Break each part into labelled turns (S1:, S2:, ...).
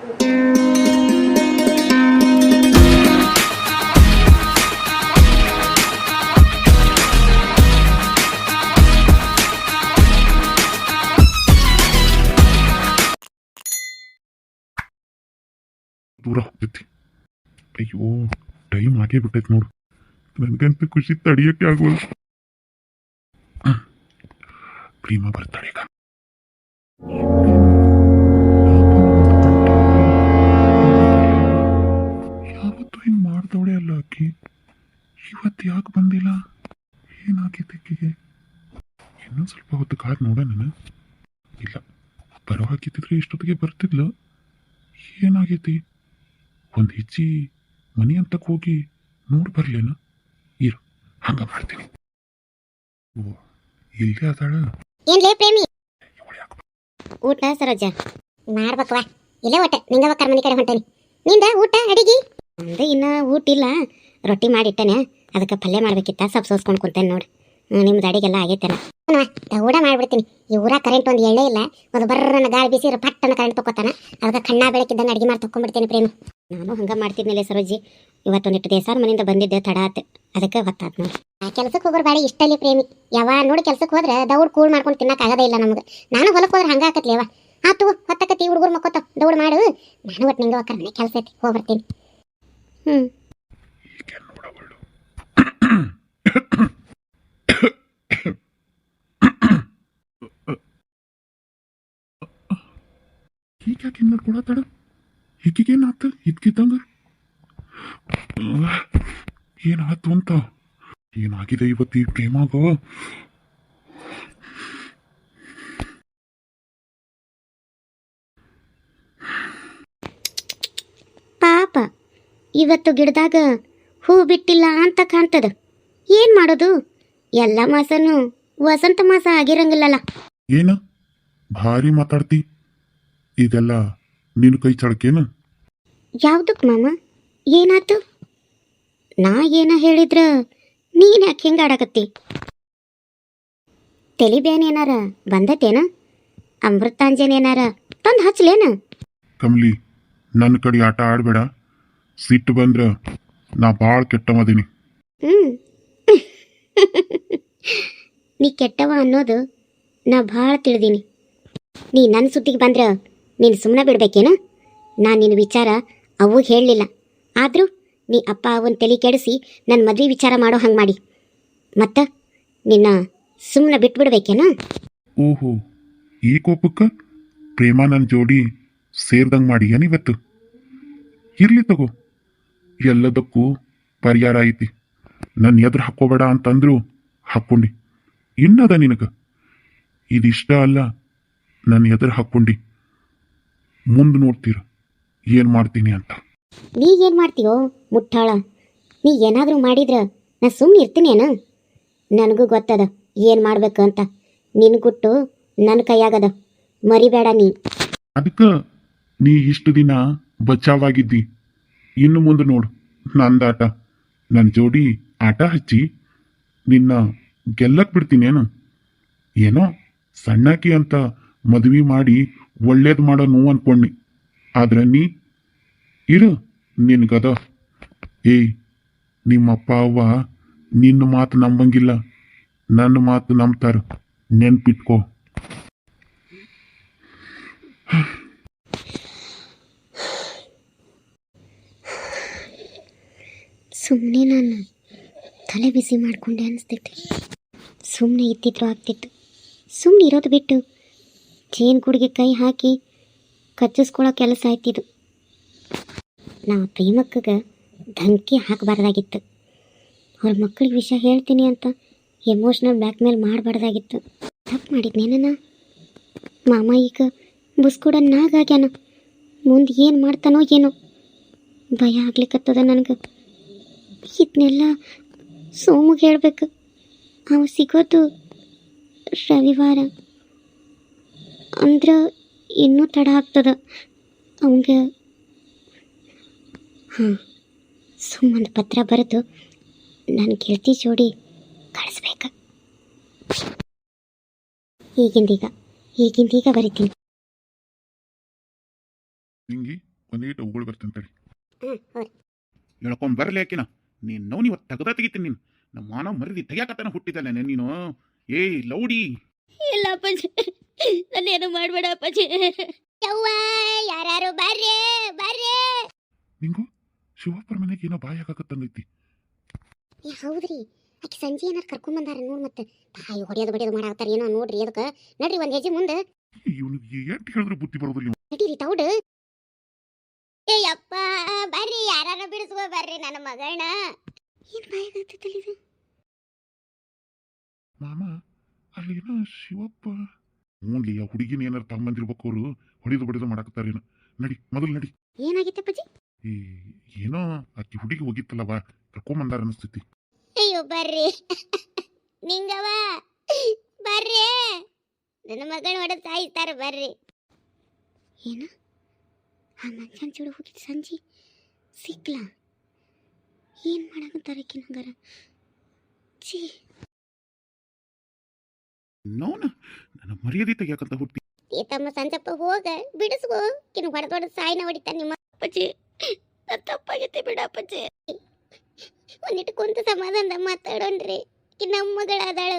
S1: ದೂರ ಹೋಗ್ತೈತಿ. ಅಯ್ಯೋ, ಟೈಮ್ ಆಗೇ ಬಿಟ್ಟೈತಿ ನೋಡು. ನನಗಂತೂ ಖುಷಿ ತಡಿಯಕ್ಕೆ ಆಗೋಲ್ಲ. ಪ್ರೇಮ ಬರ್ತಾಳೆ ಈಗ. ಯಾವತ್ತು ಹಿಂಗೆ ಮಾಡ್ದವಳೆ ಅಲ್ಲ ಆಕಿ, ಇವತ್ತು ಯಾಕೆ ಬಂದಿಲ್ಲ? ಏನಾಗೈತೆ ಆಕಿಗೆ? ಇನ್ನೊಂದು ಸ್ವಲ್ಪ ಹೊತ್ತು ಕಾದ್ ನೋಡ ನಾನು. ಇಲ್ಲ, ಬರೋ ಹಾಕಿದ್ರೆ ಇಷ್ಟೊತ್ತಿಗೆ ಬರ್ತಿದ್ಲ. ಏನಾಗೈತಿ? ಒಂದು ಹೆಜ್ಜೆ ಮನೆ ಅಂತಕ್ಕೆ ಹೋಗಿ ನೋಡಿ ಬರ್ಲೇನ? ಇರು, ಹಂಗ ಮಾಡ್ತೀನಿ. ಓ, ಇಲ್ಲೇ ಅದಾಳ.
S2: ಏನ್ಲೇ ಪ್ರೇಮಿ, ಊಟ ಸರೋಜ ಮಾಡ್ಬೇಕವಾ? ಇಲ್ಲೇ ಒಟ್ಟ ನಿಂಗವ ಕರ್ಮನಿ ಕಡೆ ಹೊಂಟೇನಿ. ನಿಂದ ಊಟ ಅಡಿಗೆ? ಅಂದ್ರೆ ಇನ್ನ ಊಟ ಇಲ್ಲ, ರೊಟ್ಟಿ ಮಾಡಿಟ್ಟೇನೆ. ಅದಕ್ಕೆ ಪಲ್ಯ ಮಾಡ್ಬೇಕಿತ್ತ, ಸ್ವಲ್ಪ ಸೋಸ್ಕೊಂಡು ಕುಂತೇನೆ ನೋಡಿ. ನಿಮ್ದು ಅಡಿಗೆಲ್ಲ ಆಗೈತೇನ? ಊಟ ಮಾಡ್ಬಿಡ್ತೀನಿ. ಈ ಊರ ಕರೆಂಟ್ ಒಂದು ಎಳ್ಳೆ ಇಲ್ಲ. ಒಂದು ಬರ್ರನ ಗಾಳಿ ಬೀಸಿ ಪಟ್ಟನ ಕರೆಂಟ್ ತಗೋತಾನ. ಅದಕ್ಕೆ ಕಣ್ಣ ಬೆಳಕಿದ್ದಂಗೆ ಅಡಿಗೆ ಮಾಡಿ ತಕೊಂಡ್ಬಿಡ್ತೇನೆ ಪ್ರೇಮಿ. ನಾನು ಹಂಗ ಮಾಡ್ತಿದ್ನಿಲ್ಲ ಸರೋಜಿ. ಇವತ್ತೊಂದಿಟ್ಟು ದೇಸಾರ ಮನೆಯಿಂದ ಬಂದಿದ್ದೆ, ತಡ ಆತ, ಅದಕ್ಕೆ ಹೊತ್ತಾತ್ ನೋಡಿ. ಆ ಕೆಲ್ಸಕ್ಕೆ ಹೋಗೋರು ಬಾಡಿ ಇಷ್ಟಲ್ಲಿ ಪ್ರೇಮಿ. ಯಾವ ನೋಡಿ ಕೆಲ್ಸಕ್ಕೆ ಹೋದ್ರೆ ದೌಡ್ ಕೂಳ್ ಮಾಡ್ಕೊಂಡು ತಿನ್ನಕ್ಕೆ ಆಗದೇ ಇಲ್ಲ ನಮ್ಗೆ. ನಾನು ಹೊಲಕ್ಕೆ ಹೋದ್ರೆ ಹಂಗ ಆಕತ್ಲಿ ಅವ. ಆತು ಹೊತ್ತಕತಿ, ಹುಡುಗರು ಮಕ್ಕೋತ ದೌಡ್ ಮಾಡು. ನಾನು ಒಟ್ಟು ನಿಂಗೆ ಒಕ್ಕರ್ ಮನೆ ಕೆಲಸ ಐತಿ, ಹೋಗ್ಬರ್ತೀನಿ.
S1: ಹೀಗ್ಯಾಕೆ ನೋಡ್ಕೊಳತ್ತಾಳ? ಹಿಕ್ಕಿಗೇನಾತು? ಇದ್ಕಿದ್ದಂಗ ಏನಾಯ್ತು ಅಂತ? ಏನಾಗಿದೆ ಇವತ್ತು ಈ ಪ್ರೇಮಾಗ?
S2: ಪಾಪ, ಇವತ್ತು ಗಿಡದಾಗ ಹೂ ಬಿಟ್ಟಿಲ್ಲ ಅಂತ ಕಾಣ್ತದ. ಏನ್ ಮಾಡೋದು? ಎಲ್ಲ ಮಾಸನು ವಸಂತ ಮಾಸ ಆಗಿರಂಗಿಲ್ಲಲ್ಲ.
S1: ಏನ ಭಾರಿ ಮಾತಾಡ್ತಿ? ಇದೆಲ್ಲ ನೀನು ಕೈ ಚಳಕೇನ?
S2: ಯಾವ್ದಕ್ ಮಾಮ? ಏನಾತು? ನಾ ಏನ ಹೇಳಿದ್ರ ನೀನ್ ಯಾಕೆ ಹಿಂಗ ಆಡಕತ್ತಿ? ತಲಿ ಬ್ಯಾನ್ ಏನಾರ ಬಂದತೇನ? ಅಮೃತಾಂಜನೇನಾರ ತಂದು ಹಚ್ಲೇನ?
S1: ಕಮಲಿ, ನನ್ನ ಕಡೆ ಆಟ ಆಡ್ಬೇಡ. ಸಿಟ್ಟು ಬಂದ್ರ ನಾ ಭಾಳ ಕೆಟ್ಟವದೀನಿ.
S2: ನೀ ಕೆಟ್ಟವ ಅನ್ನೋದು ನಾ ಭಾಳ ತಿಳಿದೀನಿ. ನೀ ನನ್ನ ಸುದ್ದಿಗೆ ಬಂದ್ರ ನೀನು ಸುಮ್ಮನೆ ಬಿಡ್ಬೇಕೇನ? ನಾನು ನಿನ್ನ ವಿಚಾರ ಅವು ಹೇಳಲಿಲ್ಲ. ಆದರೂ ನೀ ಅಪ್ಪ ಅವನ ತಲೆ ಕೆಡಿಸಿ ನನ್ನ ಮದುವೆ ವಿಚಾರ ಮಾಡೋ ಹಂಗೆ ಮಾಡಿ ಮತ್ತ ನಿನ್ನ ಸುಮ್ಮನೆ ಬಿಟ್ಬಿಡ್ಬೇಕೇನ?
S1: ಓಹೋ, ಈ ಕೋಪಕ್ಕ ಪ್ರೇಮ ನನ್ನ ಜೋಡಿ ಸೇರ್ದಂಗೆ ಮಾಡಿ ಏನಿವತ್ತು? ಇರ್ಲಿ ತಗೋ, ಎಲ್ಲದಕ್ಕೂ ಪರಿಹಾರ ಐತಿ. ನನ್ನ ಎದುರು ಹಾಕೋಬೇಡ ಅಂತಂದ್ರು ಹಾಕ್ಕೊಂಡಿ. ಇನ್ನದ ನಿನಗ ಇದಿಷ್ಟ ಅಲ್ಲ, ನನ್ನ ಎದುರು ಹಾಕ್ಕೊಂಡಿ. ಮುಂದೆ ನೋಡ್ತೀರ ಏನು ಮಾಡ್ತೀನಿ ಅಂತ.
S2: ನೀ ಏನು ಮಾಡ್ತೀಯೋ ಮುಟ್ಟಾಳ? ನೀ ಏನಾದರೂ ಮಾಡಿದ್ರ ನಾ ಸುಮ್ಮನೆ ಇರ್ತೀನೇನ? ನನಗೂ ಗೊತ್ತದ ಏನು ಮಾಡ್ಬೇಕು ಅಂತ. ನಿನ್ನ ಗುಟ್ಟು ನನ್ನ ಕೈಯಾಗದ, ಮರಿಬೇಡ ನೀ.
S1: ಅದಕ್ಕೆ ನೀ ಇಷ್ಟು ದಿನ ಬಚಾವಾಗಿದ್ದಿ. ಇನ್ನು ಮುಂದೆ ನೋಡು ನಂದಾಟ. ನನ್ನ ಜೋಡಿ ಆಟ ಹಚ್ಚಿ ನಿನ್ನ ಗೆಲ್ಲಕ್ ಬಿಡ್ತೀನೇನು? ಏನೋ ಸಣ್ಣಾಕಿ ಅಂತ ಮದುವೆ ಮಾಡಿ ಒಳ್ಳೇದು ಮಾಡೋ ನೋವು ಅನ್ಕೊಂಡಿ. ಆದ್ರೆ ನೀ ಇರು, ನಿನ್ಗದ. ಏಯ್, ನಿಮ್ಮಪ್ಪ ಅವ್ವ ನಿನ್ನ ಮಾತು ನಂಬಂಗಿಲ್ಲ, ನನ್ನ ಮಾತು ನಂಬ್ತಾರ, ನೆನ್ಪಿಟ್ಕೋ.
S2: ಸುಮ್ಮನೆ ನಾನು ತಲೆ ಬಿಸಿ ಮಾಡ್ಕೊಂಡೆ ಅನಿಸ್ತೈತಿ. ಸುಮ್ಮನೆ ಇದ್ದಿದ್ರು ಆಗ್ತಿತ್ತು. ಸುಮ್ಮನೆ ಇರೋದು ಬಿಟ್ಟು ಜೇನು ಗುಡಿಗೆ ಕೈ ಹಾಕಿ ಕಚ್ಚಿಸ್ಕೊಳ್ಳೋ ಕೆಲಸ ಆಯ್ತಿದ್ದು. ನಾ ಪ್ರೇಮಕ್ಕಗೆ ಧಮಕಿ ಹಾಕಬಾರ್ದಾಗಿತ್ತು. ಅವ್ರ ಮಕ್ಕಳಿಗೆ ವಿಷಯ ಹೇಳ್ತೀನಿ ಅಂತ ಎಮೋಷ್ನಲ್ ಬ್ಲ್ಯಾಕ್ ಮೇಲ್ ಮಾಡಬಾರ್ದಾಗಿತ್ತು. ತಪ್ಪು ಮಾಡಿದ್ನೇನ ಮಾಮ? ಈಗ ಬುಸ್ಕೊಡನ್ನಾಗ್ಯಾನ. ಮುಂದೆ ಏನು ಮಾಡ್ತಾನೋ ಏನೋ ಭಯ ಆಗ್ಲಿಕ್ಕತ್ತದ ನನಗೆ. ಇದನ್ನೆಲ್ಲ ಸೋಮಗೆ ಹೇಳ್ಬೇಕು. ಅವ ಸಿಗೋದು ರವಿವಾರ ಅಂದ್ರೆ ಇನ್ನೂ ತಡ ಆಗ್ತದ ಅವಂಗೆ. ಹಾಂ, ಸುಮ್ಮನೆ ಪತ್ರ ಬರೆದು ನನ್ನ ಗೆಳತಿ ಜೋಡಿ ಕಳಿಸ್ಬೇಕ. ಈಗಿಂದೀಗ ಬರಿತೀನಿ.
S1: ನಿಂಗೆ ಒಂದೇಟು ಉಗುಳು ಬರ್ತೀನಿ ತಡಿ.
S2: ಹೋರಿ.
S1: ಹೇಳ್ಕೊಂಡ್ ಬರ್ಲಿ ಆಕಿನ ನೀನು ನೋವು ಇವತ್ತು ತೆಗ್ದ ತೆಗಿತೀನಿ ನೀನು ನಮ್ಮ ಮಾನವ ಮರಿದಿ ತೆಗಿಯಾಕತ್ತಾನ ಹುಟ್ಟಿದಲ್ಲ ನೀನು. ಏಯ್ ಲೌಡಿ,
S2: ಇಲ್ಲ ಅಪ್ಪಾಜಿ, ನಾನೇನು ಮಾಡಬೇಡ ಅಪ್ಪಾಜಿ. ಯವ್ವ ಯಾರು ಬರ್ರಿ ಬರ್ರಿ.
S1: ನಿಂಗು ಶಿವಪ್ಪರ ಮನೆಗೆ ಏನೋ ಬಾಯಿ ಹಾಕತ್ತಂಗೈತಿ.
S2: ಹೌದ್ರಿ, ಆಕಿ ಸಂಜೆ ಏನಾರು ಕರ್ಕೊಂಬಂದಾರ ನೋಡ್. ಮತ್ತೆ ತಾಯಿ ಹೊಡೆಯೋದು ಬಡಿಯೋದು ಮಾಡಾಕತ್ತಾರ ಏನೋ ನೋಡ್ರಿ. ಅದಕ್ಕೆ ನಡ್ರಿ ಒಂದ್ ಹೆಜ್ಜೆ ಮುಂದೆ
S1: ಇವನಿಗೆ ಎಷ್ಟು ಹೇಳಿದ್ರೆ ಬುದ್ಧಿ ಬರೋದಿಲ್ಲ.
S2: ನಡೀರಿ ತೌಡ್. ಏಯಪ್ಪ ಬರ್ರಿ, ಯಾರ ಬಿಡಿಸುವ ಬರ್ರಿ ನನ್ನ ಮಗಳನ್ನ. ಏನ್ ಬಾಯಾಗತ್ತಲ್ಲ ಇದು.
S1: ಮಾಮ ಅಲ್ಲಿ ಏನೋ ಶಿವಪ್ಪ ಹ್ಞೂನ್ಲಿ ಆ ಹುಡುಗಿನ ಏನಾರು ತಗೊಂಬಂದಿರ್ಬೇಕು ಅವರು. ಹೊಡಿದು ಬಡಿದು ಮಾಡಾಕತ್ತಾರೇನು. ನಡಿ ಮೊದಲು ನಡಿ.
S2: ಏನಾಗಿತ್ತಪ್ಪಾಜಿ?
S1: ಈ ಏನೋ ಆಕಿ ಹುಡುಗಿ ಹೋಗಿತ್ತಲ್ಲವ ಕರ್ಕೊಂಬಂದಾರ ಅನಿಸ್ತೈತಿ.
S2: ಅಯ್ಯೋ ಬರ್ರಿ ನಿಂಗವ ಬರ್ರಿ, ನನ್ನ ಮಗಳ ಹೊಡೆದು ಸಾಯಿಸ್ತಾರ ಬರ್ರಿ. ಏನ ಆ ಮನುಷ್ಯನ ಜೋಡಿ ಹೋಗಿದ್ ಸಂಜೆ ಸಿಕ್ಲಾ? ಏನ್ ಮಾಡಾಕಂತಾರ ಆಕಿ ನಂಗಾರ? ಛೀ,
S1: ನೋನ ನನ್ನ ಮರ್ಯಾದೆ ತೆಗಿಯಾಕಂತ ಹುಟ್ಟಿ.
S2: ಏ ತಮ್ಮ ಸಂಜಪ್ಪ ಹೋಗ ಬಿಡಿಸ್ಕೋ. ಕಿನ್ ಹೊಡೆದೊಡ ಸಾಯಿನ ಹೊಡಿತಾನ ನಿಮ್ಮ ಅಪ್ಪಾಜಿ. ತಪ್ಪಾಗೈತೆ ಬಿಡ ಅಪ್ಪಾಜಿ. ಒಂದಿಟ್ಟು ಕುಂತ ಸಮಾಧಾನದ ಮಾತಾಡೋಣ್ರಿ. ಕಿ ನಮ್ಮ ಮಗಳ ಅದಾಳು.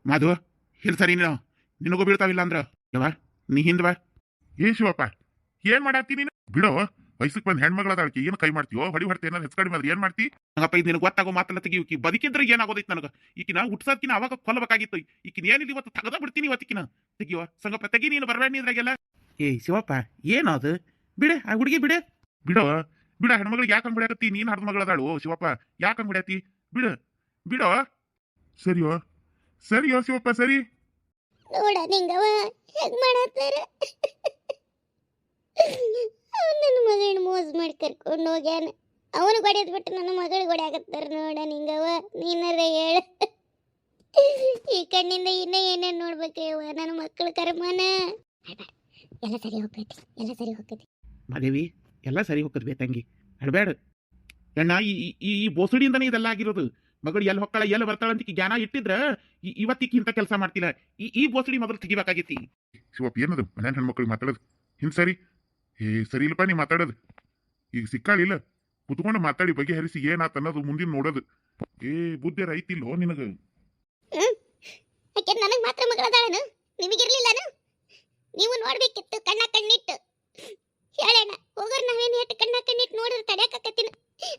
S1: ಮಾಧವ ಹೇಳಿ ಸರಿ ನೀನು ನಿನಗೂ ಬೀಳ್ತಾವಿಲ್ಲ ಅಂದ್ರ ಯವ ನೀ ಹಿಂದ್ ಬಾ. ಏ ಶಿವಪ್ಪ ಏನ್ ಮಾಡಾತಿ ನೀನು? ಬಿಡೋ, ವಯಸ್ಸಿಗೆ ಬಂದ್ ಹೆಣ್ಮಗಳದಾಳಕಿ ಏನು ಕೈ ಮಾಡ್ತೀವೋ? ಹೊಡಿ ಹೊಡ್ತಿ ಏನಾರು ಹೆಚ್ಚು ಕಡಿಮೆ ಆದ್ರೆ ಏನ್ ಮಾಡ್ತಿ? ಹಂಗಪ್ಪ ಇದು ನಿನಗೆ ಗೊತ್ತಾಗೋ ಮಾತಲ್ಲ ತೆಗಿಯುಕಿ. ಬದುಕಿದ್ರೆ ಏನಾಗೋದೈತಿ ನನಗೆ. ಈಕಿನ ಹುಟ್ಸೋದ್ಕಿನ ಅವಾಗ ಕೊಲ್ಲಬೇಕಾಗಿತ್ತು. ಈಕಿನ ಏನಿಲ್ಲ ಇವತ್ತು ತಗದ ಬಿಡ್ತೀನಿ. ಇವತ್ತಿಕಿನ ತೆಗಿಯೋ ಸಂಗಪ್ಪ ತೆಗಿ, ನೀನು ಬರಬೇಡ ಇದ್ರಾಗೆಲ್ಲ. ಏ ಶಿವಪ್ಪ ಏನೋ ಅದು ಬಿಡೆ, ಆ ಹುಡುಗಿ ಬಿಡೆ. ಬಿಡೋ ಬಿಡ, ಹೆಣ್ಮಗಳಿಗೆ ಯಾಕೆ ಹಂಗ್ ಬಿಡಾಕತ್ತಿ? ನೀನು ಹಡ್ದ ಮಗಳದಾಳು ಶಿವಪ್ಪ, ಯಾಕೆ ಹಂಗ್ ಬಿಡಾತಿ? ಬಿಡ ಬಿಡೋ. ಸರಿಯೋ ಸರಿಯೋ ಶಿವಪ್ಪ ಸರಿ.
S2: ನೋಡ ನಿಂಗವ ಹೆಂಗ್ ಮಾಡತ್ತಾರ. ನನ್ನ ಮಗಳನ್ನ ಮೋಸ ಮಾಡಿ ಕರ್ಕೊಂಡು ಹೋಗ್ಯಾನ. ಅವನು ಹೊಡೆಯೋದು ಬಿಟ್ಟು ನನ್ನ ಮಗಳಿಗೆ ಹೊಡ್ಯಾಕತ್ತಾರ. ನೋಡ ನಿಂಗವ ನೀನಾರ ಹೇಳ. ಈ ಕಣ್ಣಿಂದ ಇನ್ನೂ ಏನೇನು ನೋಡ್ಬೇಕಯ್ಯವ ನನ್ನ ಮಕ್ಕಳ ಕರ್ಮನ. ಎಲ್ಲ ಸರಿ ಹೋಗ್ತೈತಿ, ಎಲ್ಲ ಸರಿ ಹೋಗ್ತೈತಿ.
S1: ಮಾದೇವಿ ಎಲ್ಲ ಸರಿ ಹೋಗ್ತದೆ ಬೇ ತಂಗಿ, ಅಡ್ಬೇಡ ಅಣ್ಣ. ಈ ಬೋಸಡಿಯಿಂದನೇ ಇದೆಲ್ಲ ಆಗಿರೋದು. ಮಗಳು ಎಲ್ಲಿ ಹೊಕ್ಕಳ ಎಲ್ಲಿ ಬರ್ತಾಳ ಅಂತ ಜ್ಞಾನ ಇಟ್ಟಿದ್ರ ಇವತ್ತಿಗೆ ಇಂಥ ಕೆಲಸ ಮಾಡ್ತಿಲ್ಲ. ಈ ಬೋಸಡಿ ಮೊದಲು ತೆಗಿಬೇಕಾಗೈತಿ. ಶಿವಪ್ಪ ಏನದು ಮನ್ಯಾನ ಹೆಣ್ಮಕ್ಳಿಗೆ ಮಾತಾಡೋದು ಹಿಂದ್ ಸರಿ? ಏ ಸರಿ ಇಲ್ಲಪ್ಪ ನೀ ಮಾತಾಡೋದು. ಈಗ ಸಿಕ್ಕಾಳಿಲ್ಲ ಕುತ್ಕೊಂಡು ಮಾತಾಡಿ ಬಗೆಹರಿಸಿ ಏನಾತ ಅನ್ನೋದು ಮುಂದಿನ ನೋಡೋದು. ಏ ಬುದ್ಧಿ ರೈತಿಲ್ಲೋ ನಿನಗ.
S2: ಯಾಕೆ ನನಗೆ ಮಾತ್ರ ಮಗಳದಾಳನು? ನಿಮಗಿರ್ಲಿಲ್ಲನ? ನೀವು ನೋಡ್ಬೇಕಿತ್ತು ಕಣ್ಣ ಕಣ್ಣಿಟ್ಟು. ಹೇಳೋಣ ಹೋಗೋರು ನಾವೇನು ಎಷ್ಟು ಕಣ್ಣ ಕಣ್ಣಿಟ್ಟು ನೋಡಿದ್ರೆ ತಡೆಯಕತ್ತೀನಿ.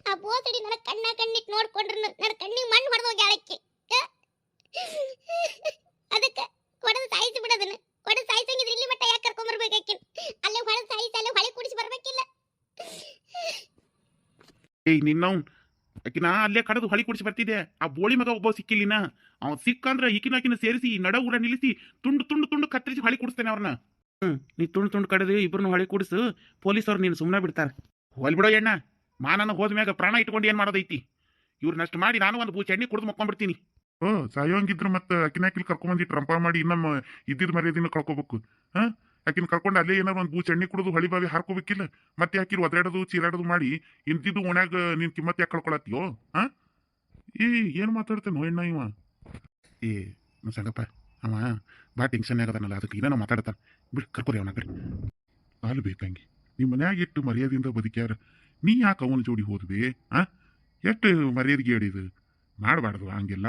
S2: ಆ ಬೋಸಡಿ ನನ್ನ ಕಣ್ಣ ಕಣ್ಣಿಟ್ಟು ನೋಡ್ಕೊಂಡ್ರು ನನ್ನ ಕಣ್ಣಿಗೆ ಮಣ್ಣು ಹೊಡೆದು ಹೋಗ್ಯಾಳಕ್ಕಿ. ಅದಕ್ಕೆ ಹೊಡೆದು ಸಾಯಿಸಿ ಬಿಡೋದನ್ನ. ಹೊಡೆದು ಸಾಯಿಸಂಗಿದ್ರೆ ಇಲ್ಲಿ ಮಟ್ಟ ಯಾಕೆ ಕರ್ಕೊಂಬರ್ಬೇಕಾಕಿ? ಅಲ್ಲೇ ಹೊಡೆದು ಸಾಯಿಸಿ ಅಲ್ಲೇ ಹೊಳೆ ಕುಡಿಸಿ ಬರ್ಬೇಕಿಲ್ಲ.
S1: ಏಯ್ ನಿನ್ನವ್ ಆಕಿನ ಅಲ್ಲೇ ಕಡದು ಹೊಳಿ ಕುಡಿಸಿ ಬರ್ತಿದ್ದೆ. ಆ ಬೋಳಿ ಮಗ ಒಬ್ಬ ಸಿಕ್ಕಿಲ್ಲಿನ. ಅವ್ನು ಸಿಕ್ಕಂದ್ರೆ ಈಕಿನ ಸೇರಿಸಿ ನಡ ಊರ ನಿಲ್ಲಿಸಿ ತುಂಡು ತುಂಡು ತುಂಡು ಕತ್ತರಿಸಿ ಹೊಳಿ ಕುಡಿಸ್ತೇನೆ ಅವ್ರನ್ನ. ನೀ ತುಂಡು ತುಂಡು ಕಡದು ಇಬ್ಬರನ್ನ ಹೊಳಿ ಕುಡಿಸು. ಪೊಲೀಸವ್ರು ನೀನು ಸುಮ್ಮನೆ ಬಿಡ್ತಾರೆ. ಹೊಲ್ ಬಿಡೋ ಎಣ್ಣ, ಮಾನನ ಹೋದ್ಮ್ಯಾಗ ಪ್ರಾಣ ಇಟ್ಕೊಂಡು ಏನ್ ಮಾಡೋದೈತಿ? ಇವ್ರನ್ನಷ್ಟು ಮಾಡಿ ನಾನು ಒಂದು ಬೂಚ್ ಎಣ್ಣೆ ಕುಡಿದು ಮಕ್ಕೊಂಡ್ಬಿಡ್ತೀನಿ. ಸಾಯೋಂಗಿದ್ರು ಮತ್ತೆ ಅಕಿನ ಹಾಕಿಲ್ ಕರ್ಕೊಂಬಂದಿ ಟ್ರಂಪ ಮಾಡಿ ಇನ್ನೊಮ್ಮೆ ಇದ್ದಿದ್ ಮರ್ಯಾದಿನ ಕಳ್ಕೊಬೇಕು. ಆಕಿನ ಕರ್ಕೊಂಡು ಅಲ್ಲೇ ಏನಾರು ಒಂದು ಬೂಚ್ ಎಣ್ಣೆ ಕುಡಿದು ಹೊಳಿ ಬಾವಿ ಹಾರ್ಕೋಬೇಕಿಲ್ಲ. ಮತ್ತೆ ಹಾಕಿರು ಒದರಾಡೋದು ಚೀರಾಡೋದು ಮಾಡಿ ಇಂತಿದ್ದು ಓಣ್ಯಾಗ ನೀನ್ ಕಿಮ್ಮತ್ ಯಾಕೆ ಕಳ್ಕೊಳತ್ತೀಯೋ? ಏ ಏನ್ ಮಾತಾಡ್ತೇನೋ ಎಣ್ಣ ಇವ? ಏ ಸಂಗಪ್ಪ ಅವ ಬಾ ಟೆನ್ಷನ್ ಆಗದಾನಲ್ಲ, ಅದಕ್ಕೆ ಏನೇನೋ ಮಾತಾಡ್ತಾನ. ಬಿಡು ಕರ್ಕೊರಿ ಅವನ ಕಡೆ. ಅಲ್ಲಿ ಬೇಕಂಗಿ ನಿಮ್ಮ ಮನ್ಯಾಗ ಇಟ್ಟು ಮರ್ಯಾದೆಯಿಂದ ಬದುಕ್ಯಾರ, ನೀ ಯಾಕೆ ಅವನ ಜೋಡಿ ಹೋದ್ವಿ? ಎಷ್ಟು ಮರ್ಯಾದೆಗೆ ಹೇಳಿದು ಮಾಡಬಾರ್ದು ಹಂಗೆಲ್ಲ.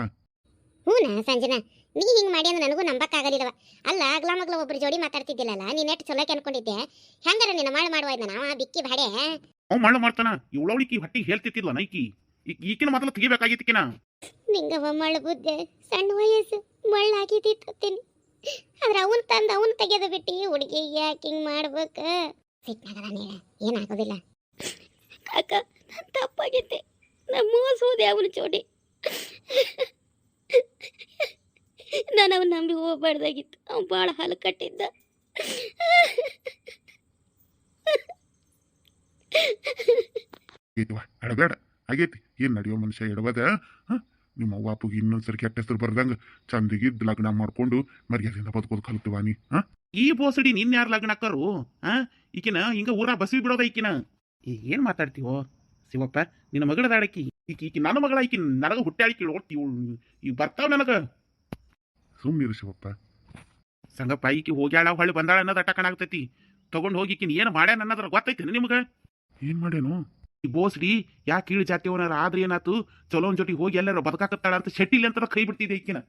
S2: ಹೂನಾ ಸಂಜನಾ, ನೀ ಹಿಂಗೆ ಮಾಡಿ ಅಂದ್ರೆ ನನಗೂ ನಂಬಕ್ಕಾಗಲಿಲ್ಲವ. ಅಲ್ಲ ಆಗ್ಲ ಮಗ್ಲ ಒಬ್ರು ಜೋಡಿ ಮಾತಾಡ್ತಿದ್ದಿಲ್ಲಲ್ಲ, ನೀನ್ ಎಷ್ಟು ಚಲೋಕೆ ಅನ್ಕೊಂಡಿದ್ದೆ. ಹೆಂಗಾರ ನಿನ್ನ ಮಾಳು ಮಾಡುವ ಇದ್ದ ನಾವ ಬಿಕ್ಕಿ ಬಾಡೆ.
S1: ಅವ್ ಮಳ್ಳು ಮಾಡ್ತಾನ. ಇವಳವಳಿಕಿ ಹೊಟ್ಟಿಗೆ ಹೇಳ್ತಿದ್ಲ ನೈಕಿ ಈಕಿನ ಮೊದಲು ತೆಗಿಬೇಕಾಗಿತ್ತಿಕಿನ.
S2: ನಿಂಗವ ಮಳ್ಳು ಬುದ್ಧೆ, ಸಣ್ಣ ವಯಸ್ಸು ಮಳ್ಳಾಗಿದ್ದಿತ್ತೀನಿ. ಆದ್ರೆ ಅವನ್ ತಂದು ಅವನ್ ತೆಗೆದು ಬಿಟ್ಟು ಹುಡುಗಿ ಯಾಕೆ ಹಿಂಗ್ ಮಾಡ್ಬೇಕ? ಸಿಟ್ನಾಗದ ನೀಡ ಏನಾಗೋದಿಲ್ಲ. ಕಾಕ ನಾನು ತಪ್ಪಾಗಿದ್ದೆ, ನಾ ಮೋಸೋದೆ ಅವನ ಜೋಡಿ. ನಾನು ಅವನ್ ನಂಬಿ ಹೋಗ್ಬಾರ್ದಾಗಿತ್ತು. ಅವ್ನು ಭಾಳ ಹಾಲು ಕಟ್ಟಿದ್ದ.
S1: ಅಡಬೇಡ ಆಗೈತಿ. ಏನ್ ನಡೆಯೋ ಮನುಷ್ಯ ಎಡವದ? ನಿಮ್ಮ ಅವ್ವ ಅಪ್ಪಗೆ ಇನ್ನೊಂದ್ಸರಿ ಕೆಟ್ಟ ಹೆಸರು ಬರ್ದಂಗ ಚಂದಿಗಿದ್ ಲಗ್ನ ಮಾಡ್ಕೊಂಡು ಮರ್ಯಾದೆಯಿಂದ ಬದುಕೋದು ಕಲ್ತವಾ ನೀ? ಈ ಬೋಸಡಿ ನಿನ್ ಯಾರು ಲಗ್ನ ಹಾಕರು? ಈಕಿನ ಹಿಂಗ ಊರ ಬಸ್ವಿ ಬಿಡೋದ ಈಕಿನ. ಏನ್ ಮಾತಾಡ್ತೀವೋ ಶಿವಪ್ಪ? ನಿನ್ನ ಮಗಳದಾಡಕಿ ಈಕಿ ನನ್ನ ಮಗಳ. ಈಕಿ ನನಗ ಹುಟ್ಟಾಳಿಕಿ ಓಡ್ತೀವಿ ಈಗ ಬರ್ತಾವ ನನಗ. ಸುಮ್ಮನಿರು ಶಿವಪ್ಪ. ಸಂಗಪ್ಪ ಈಕಿ ಹೋಗ್ಯಾಳ ಹೊಳ್ಳಿ ಬಂದಾಳ ಅನ್ನೋದು ಅಟ್ಟ ಕಾಣಾಗ್ತೈತಿ.
S3: ತಗೊಂಡು ಹೋಗಿಕಿನ್ ಏನು ಮಾಡ್ಯಾನ ಅನ್ನೋದ್ರ ಗೊತ್ತೈತೇನೆ ನಿಮ್ಗೆ?
S1: ಏನು ಮಾಡ್ಯಾನು?
S3: ಈ ಬೋಸ್ಡಿ ಯಾಕೆ ಕೀಳು ಜಾತಿಯವನಾರ ಆದ್ರೆ ಏನಾತು, ಚಲೋನ್ ಜೊತೆಗೆ ಹೋಗಿ ಎಲ್ಲಾರ ಬದುಕಾಕತ್ತಾಳ ಅಂತ ಶೆಟ್ಟಿಲಿ ಅಂತ ಕೈ ಬಿಡ್ತಿದ್ದೆ ಈಕಿನ.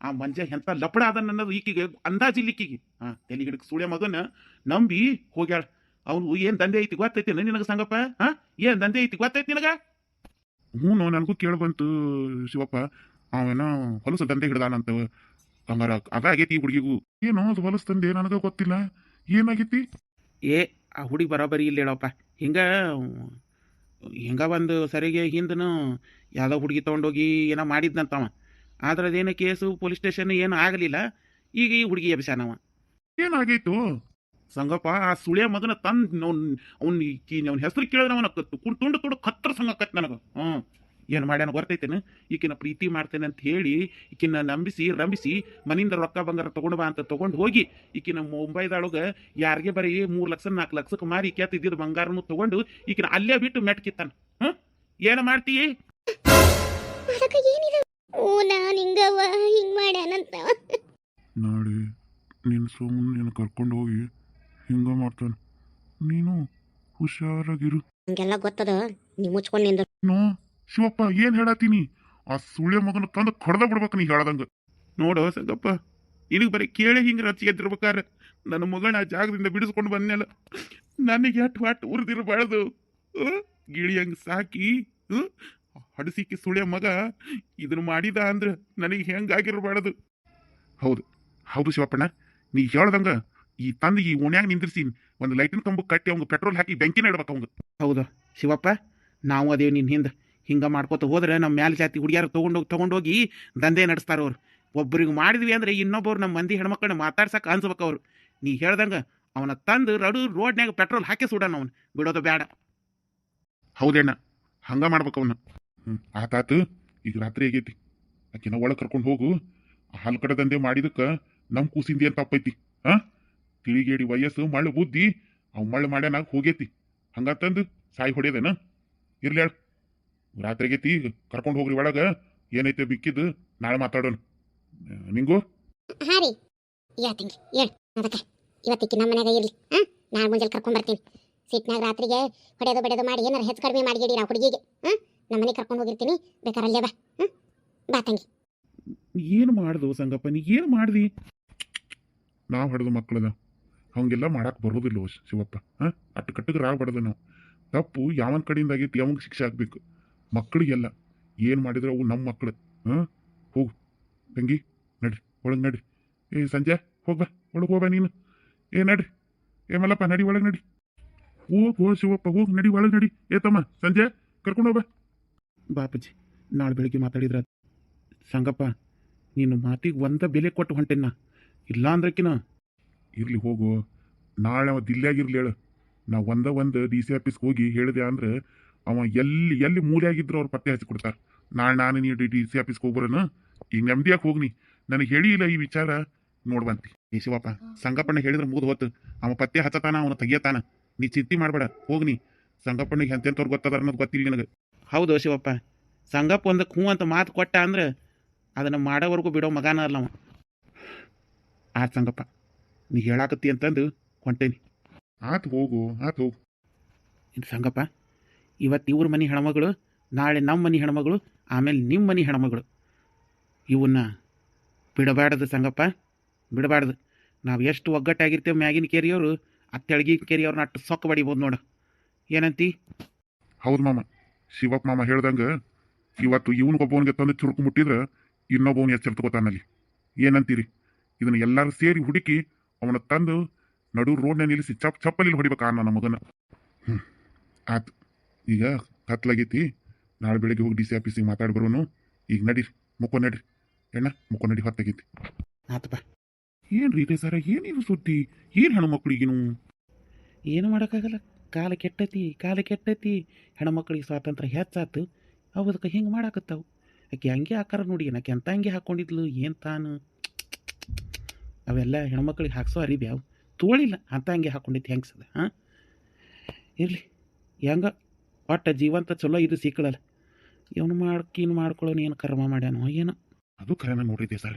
S3: ಆ ಮಂಜ ಎಂತ ಲಪಡ ಅದನ್ನ ಅನ್ನೋದು ಈಕಿಗೆ ಅಂದಾಜಿಲ್ಲ ಈಕಿಗೆ. ತೆಲಿಗಿಡಕ್ಕೆ ಸುಳ್ಯ ಮಗನ ನಂಬಿ ಹೋಗ್ಯಾಳ. ಅವನು ಏನ್ ದಂಧೆ ಐತಿ ಗೊತ್ತೈತಿ ನಿನಗ ಸಂಗಪ್ಪ? ಏನ್ ದಂಧೆ ಐತಿ ಗೊತ್ತೈತಿ ನಿನಗ?
S1: ಹ್ಞೂ ನನಗೂ ಕೇಳಿ ಬಂತು ಶಿವಪ್ಪ. ಅವೇನ ಹೊಲಸು ದಂಧೆ ಹಿಡ್ದಾನಂತ. ಹಂಗಾರ ಅದ ಆಗೈತಿ ಈ ಹುಡುಗಿಗೂ. ಏನೋ ಅದು ಹೊಲಸು ತಂದೆ ನನಗ ಗೊತ್ತಿಲ್ಲ. ಏನಾಗೈತಿ?
S3: ಏ ಆ ಹುಡುಗಿ ಬರೋಬರಿ ಇಲ್ಲ ಹೇಳಪ್ಪ. ಹಿಂಗ ಒಂದು ಸರಿಗೆ ಹಿಂದನು ಯಾವುದೋ ಹುಡುಗಿ ತೊಗೊಂಡೋಗಿ ಏನೋ ಮಾಡಿದ್ನಂತವ. ಆದ್ರೆ ಅದೇನು ಕೇಸು ಪೊಲೀಸ್ ಸ್ಟೇಷನ್ ಏನು ಆಗಲಿಲ್ಲ. ಈಗ ಈ ಹುಡುಗಿ ಎಬ್ಸಾನವ.
S1: ಏನಾಗೈತು?
S3: ಸಂಗಪ್ಪ ಆ ಸುಳ್ಯ ಮಗನ ತಂದು ಅವ್ನ ಹೆಸರು ಕೇಳಿದ್ರೆ ಅವನ ತುಂಡು ತುಂಡು ಕತ್ತರ ಸಂಗಕ್ಕತ್ ನನಗೆ. ಏನು ಮಾಡ್ಯಾನ ಗೊತ್ತೈತೇನೆ? ಈಕಿನ ಪ್ರೀತಿ ಮಾಡ್ತೇನೆ ಅಂತ ಹೇಳಿ ಈಕಿನ ರಂಬಿಸಿ ಮನೆಯಿಂದ ರೊಕ್ಕ ಬಂಗಾರ ತೊಗೊಂಡು ಬಾ ಅಂತ ತೊಗೊಂಡು ಹೋಗಿ ಈಕಿನ ಮುಂಬೈದೊಳಗೆ ಯಾರಿಗೆ ಬರೀ 3 ಲಕ್ಷ 4 ಲಕ್ಷಕ್ಕೆ ಮಾರಿ ಕೆತ್ತಿದ್ದ ಬಂಗಾರನು ತೊಗೊಂಡು ಈಕಿನ ಅಲ್ಲೇ ಬಿಟ್ಟು ಮೆಟ್ಕಿತ್ತಾನ. ಏನು ಮಾಡ್ತೀಯಿ?
S1: ನಾಳೆ ನಿನ್ನ ಸೋಮನ್ ನೀನು ಕರ್ಕೊಂಡು ಹೋಗಿ ಹಿಂಗ ಮಾಡ್ತಾನೆ. ನೀನು ಹುಷಾರಾಗಿರು.
S2: ಹಂಗೆಲ್ಲ ಗೊತ್ತದ, ನೀವು ಮುಚ್ಕೊಂಡು ನಿಂದ.
S1: ನೋ ಶಿವಪ್ಪ, ಏನ್ ಹೇಳತ್ತೀನಿ? ಆ ಸುಳ್ಯ ಮಗನ ತಂದು ಕಡ್ದ ಬಿಡ್ಬೇಕು ನೀ ಹೇಳ್ದಂಗ.
S3: ನೋಡೋ ಸಂಗಪ್ಪ, ನಿನಗೆ ಬರೀ ಕೇಳಿ ಹಿಂಗೆ ರಚಿಗೆದ್ದಿರ್ಬೇಕಾರೆ ನನ್ನ ಮಗಳನ್ನ ಆ ಜಾಗದಿಂದ ಬಿಡಿಸ್ಕೊಂಡು ಬಂದ್ನಲ್ಲ, ನನಗೆ ಎಟ್ಟು ಉರಿದಿರಬಾರ್ದು. ಗಿಳಿಯಂಗೆ ಸಾಕಿ ಹಡಸಿಕ್ಕಿ ಸುಳ್ಯ ಮಗ ಇದನ್ನು ಮಾಡಿದ ಅಂದ್ರೆ ನನಗೆ ಹೆಂಗಾಗಿರಬಾರ್ದು.
S1: ಹೌದು ಹೌದು ಶಿವಪ್ಪಣ್ಣ, ನೀ ಹೇಳ್ದಂಗ ಈ ತಂದು ಈ ಓಣ್ಯಾಗ ನಿಂದಿರ್ಸಿ ಒಂದು ಲೈಟಿನ ಕಂಬಕ್ಕೆ ಕಟ್ಟಿ ಅವಂಗ ಪೆಟ್ರೋಲ್ ಹಾಕಿ ಬೆಂಕಿನ ಇಡ್ಬೇಕು ಅವಂಗ.
S3: ಹೌದು ಶಿವಪ್ಪ, ನಾವು ಅದೇವು ನಿನ್ನ ಹಿಂದೆ ಹಿಂಗೆ ಮಾಡ್ಕೋತ ಹೋದ್ರೆ ನಮ್ಮ ಮ್ಯಾಲ ಜಾತಿ ಹುಡುಗಿಯಾರು ತೊಗೊಂಡೋಗಿ ದಂಧೆ ನಡೆಸ್ತಾರ ಅವ್ರು. ಒಬ್ಬರಿಗೆ ಮಾಡಿದ್ವಿ ಅಂದ್ರೆ ಇನ್ನೊಬ್ಬರು ನಮ್ಮ ಮಂದಿ ಹೆಣ್ಮಕ್ಳನ್ನ ಮಾತಾಡ್ಸಕ್ಕೆ ಅನ್ಸ್ಬೇಕು ಅವರು. ನೀ ಹೇಳ್ದಂಗೆ ಅವನ ತಂದು ರೋಡ್ನ್ಯಾಗ ಪೆಟ್ರೋಲ್ ಹಾಕಿ ಸುಡೋಣ ಅವನು, ಬಿಡೋದು ಬೇಡ.
S1: ಹೌದೇಣ್ಣ, ಹಂಗ ಮಾಡ್ಬೇಕು ಅವನ್ನ. ಆತಾತು. ಈಗ ರಾತ್ರಿ ಆಗೈತಿ, ಆಕಿನ ಒಳಗೆ ಕರ್ಕೊಂಡು ಹೋಗು. ಹಾಲು ಕಡೆ ದಂಧೆ ಮಾಡಿದಕ್ಕೆ ನಮ್ಮ ಕೂಸಿಂದಿ ಅಂತ ತಪ್ಪೈತಿ. ತಿಳಿಗೇಡಿ ವಯಸ್ಸು ಮಳ್ಳು ಬುದ್ಧಿ ಅವ್ ಮಳ್ಳು ಮಾಡ್ಯಾನಾಗ ಹೋಗೈತಿ. ಹಂಗಂತಂದು ಸಾಯಿ ಹೊಡೆಯದೇನ? ಇರ್ಲಿ ಹೇಳ, ರಾತ್ರಿ ಆಗೈತಿ, ಕರ್ಕೊಂಡು ಹೋಗ್ರಿ ಒಳಗೆ. ಏನೈತೆ ಬಿಕ್ಕಿದ್ದು ನಾಳೆ ಮಾತಾಡೋಣ. ನಿಂಗು
S2: ಹಾ ರೀ, ಹೇಳ್ತೀನಿ ಅದಕ್ಕೆ ಇವತ್ತಿಕ್ಕಿ ನಮ್ಮ ಮನೆಯಾಗ ಇರ್ಲಿ. ನಾಳೆ ಮುಂಜಾನೆ ಕರ್ಕೊಂಡ್ ಬರ್ತೀನಿ. ಸಿಟ್ನಾಗ ರಾತ್ರಿಗೆ ಹೊಡೆಯೋದು ಬಡಿಯೋದು ಮಾಡಿ ಏನಾರು ಹೆಚ್ಚು ಕಡಿಮೆ ಮಾಡಿಗಿಡಿ ನಾವು ಹುಡುಗಿಗೆ. ನಮ್ಮ ಮನೆಗೆ ಕರ್ಕೊಂಡು ಹೋಗಿರ್ತೀನಿ, ಬೇಕಾರೆ ಅಲ್ಲೇ ಬಾ. ಬಾ ತಂಗಿ.
S3: ಏನು ಮಾಡ್ದು ಸಂಗಪ್ಪ, ನೀ ಏನು ಮಾಡ್ದಿ?
S1: ನಾವು ಹೊಡೆದು ಮಕ್ಕಳದ ಹಂಗೆಲ್ಲ ಮಾಡಕ್ಕೆ ಬರೋದಿಲ್ಲ ಶಿವಪ್ಪ. ಅಟ್ಟು ಕಟ್ಟಿಗೆ ರಾಗ್ಬಾರ್ದು ನಾವು. ತಪ್ಪು ಯಾವನ ಕಡೆಯಿಂದ ಆಗೈತಿ ಯಾವಾಗ ಶಿಕ್ಷೆ ಆಗ್ಬೇಕು. ಮಕ್ಕಳಿಗೆಲ್ಲ ಏನು ಮಾಡಿದ್ರೆ ಅವು ನಮ್ಮ ಮಕ್ಕಳು. ಹೋಗು ತಂಗಿ, ನಡ್ರಿ ಒಳಗೆ ನಡ್ರಿ. ಸಂಜೆ ಹೋಗ್ಬಾ, ಒಳಗೆ ಹೋಗ್ಬಾ ನೀನು. ನಡ್ರಿ ಮಲ್ಲಪ್ಪ, ನಡಿ ಒಳಗೆ ನಡಿ. ಹೋಗು ಶಿವಪ್ಪ, ಹೋಗಿ ನಡಿ ಒಳಗೆ ನಡಿ. ತಮ್ಮ ಸಂಜೆ ಕರ್ಕೊಂಡು ಹೋಗ್ಬಾ.
S3: ಬಾಪಜ್ಜಿ, ನಾಳೆ ಬೆಳಿಗ್ಗೆ ಮಾತಾಡಿದ್ರ ಸಂಗಪ್ಪ, ನೀನು ಮಾತಿಗೆ ಒಂದ ಬೆಲೆ ಕೊಟ್ಟು ಹೊಂಟೇನ. ಇಲ್ಲ ಅಂದ್ರಕಿನ
S1: ಇರ್ಲಿ ಹೋಗು. ನಾಳೆ ಅವ ದಿಲ್ಲಾಗಿರ್ಲಿ ಹೇಳು. ನಾವು ಒಂದು DC ಆಫೀಸ್ಗೆ ಹೋಗಿ ಹೇಳಿದೆ ಅಂದ್ರೆ ಅವ ಎಲ್ಲಿ ಮೂಲೆಯಾಗಿದ್ರು ಅವ್ರು ಪತ್ತೆ ಹಚ್ಚಿ ಕೊಡ್ತಾರೆ. ನಾಳೆ ನಾನು ನೀವು DC ಆಫೀಸ್ಗೆ ಹೋಗ್ಬರೋಣ. ಈಗ ನೆಮ್ಮದಿಯಾಗಿ ಹೋಗ್ನಿ. ನನಗೆ ಹೇಳಿಲ್ಲ ಈ ವಿಚಾರ, ನೋಡ್ಬಂತಿ.
S3: ಶಿವಪ್ಪ, ಸಂಗಪ್ಪಣ್ಣ ಹೇಳಿದ್ರೆ ಮುಗಿದು ಹೊತ್ತು ಅವ ಪತ್ತೆ ಹಚ್ಚತಾನ, ಅವನು ತೆಗಿಯತಾನ. ನೀ ಚಿಂತೆ ಮಾಡಬೇಡ, ಹೋಗ್ನಿ. ಸಂಗಪ್ಪಣ್ಣಿಗೆ ಎಂತೆಂಥವ್ರು ಗೊತ್ತದ ಅನ್ನೋದು ಗೊತ್ತಿಲ್ಲ ನನಗೆ. ಹೌದು ಶಿವಪ್ಪ, ಸಂಗಪ್ಪ ಒಂದಕ್ಕೆ ಹ್ಞೂ ಅಂತ ಮಾತು ಕೊಟ್ಟ ಅಂದ್ರೆ ಅದನ್ನು ಮಾಡೋವರೆಗೂ ಬಿಡೋ ಮಗನ ಅಲ್ಲ ಅವ. ಆಯ್ತು ಸಂಗಪ್ಪ, ನೀ ಹೇಳಾಕತ್ತಿ ಅಂತಂದು ಹೊಂಟೇನಿ.
S1: ಆತು ಹೋಗು.
S3: ಇನ್ನು ಸಂಗಪ್ಪ, ಇವತ್ತು ಇವ್ರ ಮನೆ ಹೆಣ್ಮಗಳು, ನಾಳೆ ನಮ್ಮ ಮನೆ ಹೆಣ್ಮಗಳು, ಆಮೇಲೆ ನಿಮ್ಮ ಮನೆ ಹೆಣ್ಮಗಳು. ಇವನ್ನ ಬಿಡಬಾರ್ದು ಸಂಗಪ್ಪ, ಬಿಡಬಾರ್ದು. ನಾವು ಎಷ್ಟು ಒಗ್ಗಟ್ಟಾಗಿರ್ತೇವೆ ಮ್ಯಾಗಿನ ಕೇರಿಯವರು ಆ ತೆಳಗಿನ ಕೇರಿಯವ್ರನ್ನ ಅಟ್ಟು ಸೊಕ್ಕ ಬಡಿಬೋದು ನೋಡು. ಏನಂತಿ?
S1: ಹೌದು ಮಾಮ, ಶಿವಪ್ಪ ಮಾಮ ಹೇಳ್ದಂಗೆ ಇವತ್ತು ಇವನಿಗೊಬ್ಬವನಿಗೆ ತಂದು ಚುರುಕು ಮುಟ್ಟಿದ್ರೆ ಇನ್ನೊಬ್ಬವನು ಎಚ್ಚರ ತಗೋತಾನಲ್ಲಿ. ಏನಂತೀರಿ? ಇದನ್ನ ಎಲ್ಲರೂ ಸೇರಿ ಹುಡುಕಿ ಅವನ ತಂದು ನಡು ರೋಡ್ನ ನಿಲ್ಲಿಸಿ ಚಪ್ಪಲಿ ಹೊಡಿಬೇಕಾ ನನ್ನ ಮಗನ. ಆತು, ಈಗ ಕತ್ಲಾಗೈತಿ. ನಾಳೆ ಬೆಳಿಗ್ಗೆ ಹೋಗಿ DC ಆಫೀಸಿಗೆ ಮಾತಾಡಿ ಬರೋನು. ಈಗ ನಡೀರಿ, ಮುಕ್ಕೋ ನಡ್ರಿ ಮುಕ್ಕೋ ನಡಿ, ಹೊತ್ತಾಗೈತಿ.
S3: ಆತಪ್ಪ.
S1: ಏನು ರೀ ಸರ, ಏನಿದು ಸುದ್ದಿ? ಏನು ಹೆಣ್ಮಕ್ಳಿಗೇನು?
S3: ಏನು ಮಾಡೋಕ್ಕಾಗಲ್ಲ, ಕಾಲ ಕೆಟ್ಟೈತಿ. ಹೆಣ್ಮಕ್ಳಿಗೆ ಸ್ವಾತಂತ್ರ್ಯ ಹೆಚ್ಚಾತು, ಅವದಕ್ಕೆ ಹಿಂಗೆ ಮಾಡಾಕತ್ತಾವು. ಆಕೆ ಹಂಗೆ ಆಕಾರ ನೋಡಿ, ಆಕೆ ಅಂತ ಹಂಗೆ ಹಾಕ್ಕೊಂಡಿದ್ಲು ಏನು ತಾನು. ಅವೆಲ್ಲ ಹೆಣ್ಮಕ್ಳಿಗೆ ಹಾಕ್ಸೋ ಅರಿವಿ ಅವು ತೋಳಿಲ್ಲ, ಅಂತ ಹಂಗೆ ಹಾಕ್ಕೊಂಡಿದ್ದು ಹೆಂಗ್ಸದ. ಇರಲಿ, ಹೆಂಗ ಒಟ್ಟು ಜೀವಂತ ಚಲೋ ಇದು ಸಿಕ್ಕಳಲ್ಲ. ಇವನು ಮಾಡ್ಕೊಳ್ಳೋನು ಏನು ಕರ್ಮ ಮಾಡ್ಯಾನೋ ಏನೋ.
S1: ಅದು ಕರೆನ ನೋಡಿದ್ದೆ ಸರ್.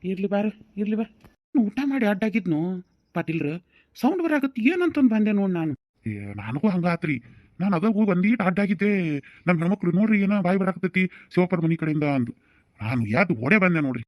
S3: ಇರ್ಲಿ ಬಾ. ಊಟ ಮಾಡಿ ಅಡ್ಡಾಗಿದ್ನು ಪಾಟೀಲ್ರು. ಸೌಂಡ್ ಬರಾಕತ್ತಿ ಏನಂತಂದು ಬಂದೆ ನೋಡಿ ನಾನು.
S1: ನನಗೂ ಹಂಗಾತ್ರಿ. ನಾನು ಅದ ಹೋಗಿ ಒಂದೀಟ್ ಅಡ್ಡಾಗಿದ್ದೆ. ನಮ್ಮ ಹೆಣ್ಮಕ್ಳು ನೋಡ್ರಿ ಏನೋ ಬಾಯಿ ಬರಾಕತ್ತೈತಿ ಶಿವಪ್ಪರ ಮನಿ ಕಡೆಯಿಂದ ಅಂದು. ನಾನು ಯಾವ್ದು ಓಡೇ ಬಂದೆ ನೋಡ್ರಿ.